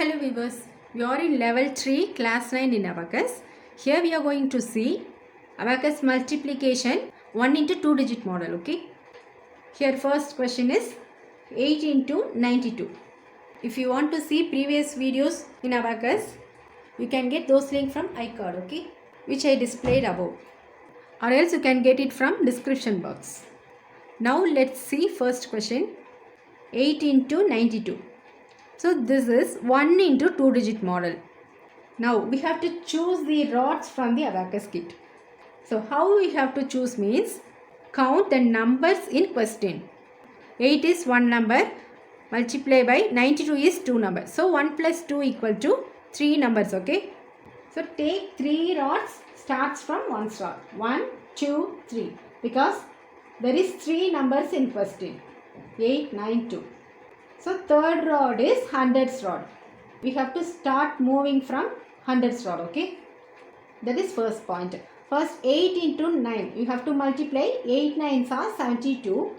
Hello viewers, we are in level 3 class 9 in Abacus. Here we are going to see Abacus multiplication 1 into 2 digit model. Okay. Here first question is 8 into 92. If you want to see previous videos in Abacus, you can get those links from iCard, okay, which I displayed above, or else you can get it from description box. Now let's see first question, 8 into 92. So this is 1 into 2 digit model. Now we have to choose the rods from the Abacus kit. So how we have to choose means count the numbers in question. 8 is one number, multiply by 92 is 2 numbers. So 1 plus 2 equal to 3 numbers, okay. So take 3 rods, starts from 1 rod. 1, 2, 3, because there is 3 numbers in question. 8, 9, 2. So third rod is hundreds rod. We have to start moving from hundreds rod, okay. That is first point. First 8 into 9. You have to multiply. 8 9s are 72.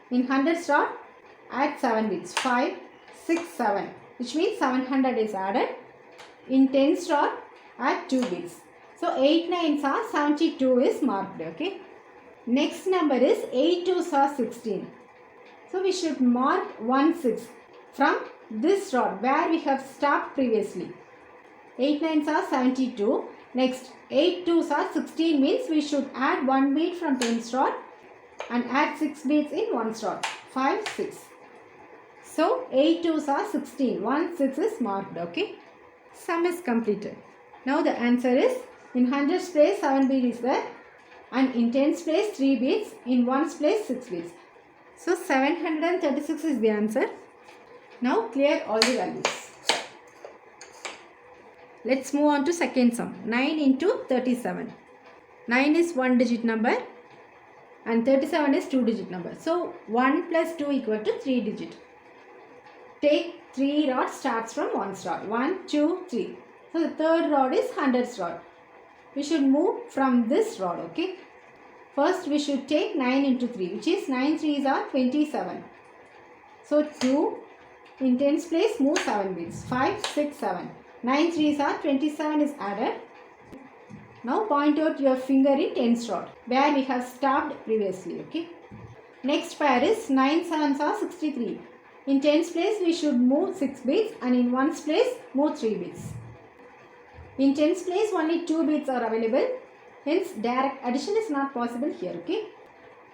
In hundreds rod, add 7 bits. 5, 6, 7. Which means 700 is added. In tens rod, add 2 bits. So 8 9s are 72 is marked, okay. Next number is 8 2s are 16. So we should mark 1 6 from this rod where we have stopped previously. 8 9s are 72. Next 8 2s are 16 means we should add 1 bead from 10th rod and add 6 beads in 1st rod. 5 6. So 8 2s are 16. 1 6 is marked, okay. Sum is completed. Now the answer is in hundreds place 7 bead is there, and in tens place 3 beads, in ones place 6 beads. So 736 is the answer. Now clear all the values. Let's move on to second sum. 9 into 37. 9 is 1 digit number and 37 is 2 digit number. So 1 plus 2 equal to 3 digit. Take 3 rods, starts from 1 rod. 1, 2, 3. So the third rod is hundreds rod. We should move from this rod, okay. First we should take 9 into 3, which is 9 3s are 27. So 2, in tens place move 7 bits. 5, 6, 7. 9 3s are 27 is added. Now point out your finger in tens rod where we have stopped previously, okay. Next pair is 9 7s are 63. In tens place we should move 6 bits, and in ones place move 3 bits. In tens place only 2 bits are available. Hence direct addition is not possible here, okay.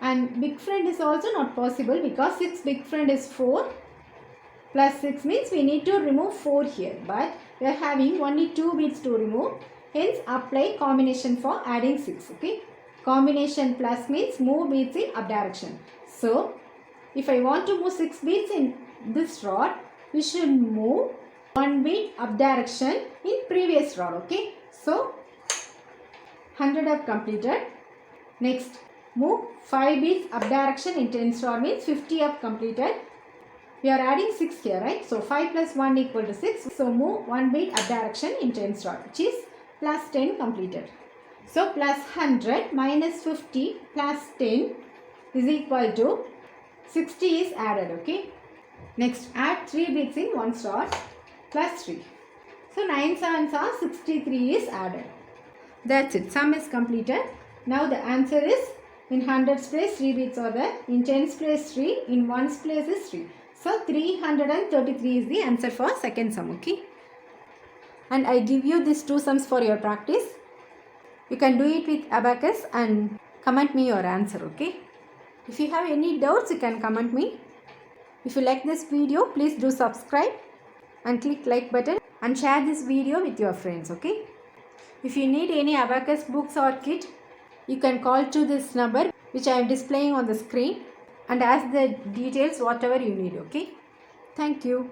And big friend is also not possible because 6 big friend is 4 plus 6 means we need to remove 4 here. But we are having only 2 bits to remove. Hence apply combination for adding 6, okay. Combination plus means move bits in up direction. So if I want to move 6 bits in this rod, we should move 1 bit up direction in previous rod, okay. So 100 have completed. Next move 5 bits up direction in tens rod means 50 have completed. We are adding 6 here, right? So 5 plus 1 equal to 6. So move 1 bit up direction in tens rod, which is plus 10 completed. So plus 100 minus 50 plus 10 is equal to 60 is added, okay. Next add 3 bits in one rod plus 3. So 9 7s are 63 is added. That's it. Sum is completed. Now the answer is in hundreds place 3 bits are there. In tens place 3. In ones place is 3. So 333 is the answer for second sum, okay. And I give you these 2 sums for your practice. You can do it with Abacus and comment me your answer, okay. If you have any doubts, you can comment me. If you like this video, please do subscribe and click like button and share this video with your friends, okay. If you need any Abacus books or kit, you can call to this number which I am displaying on the screen and ask the details whatever you need, okay. Thank you.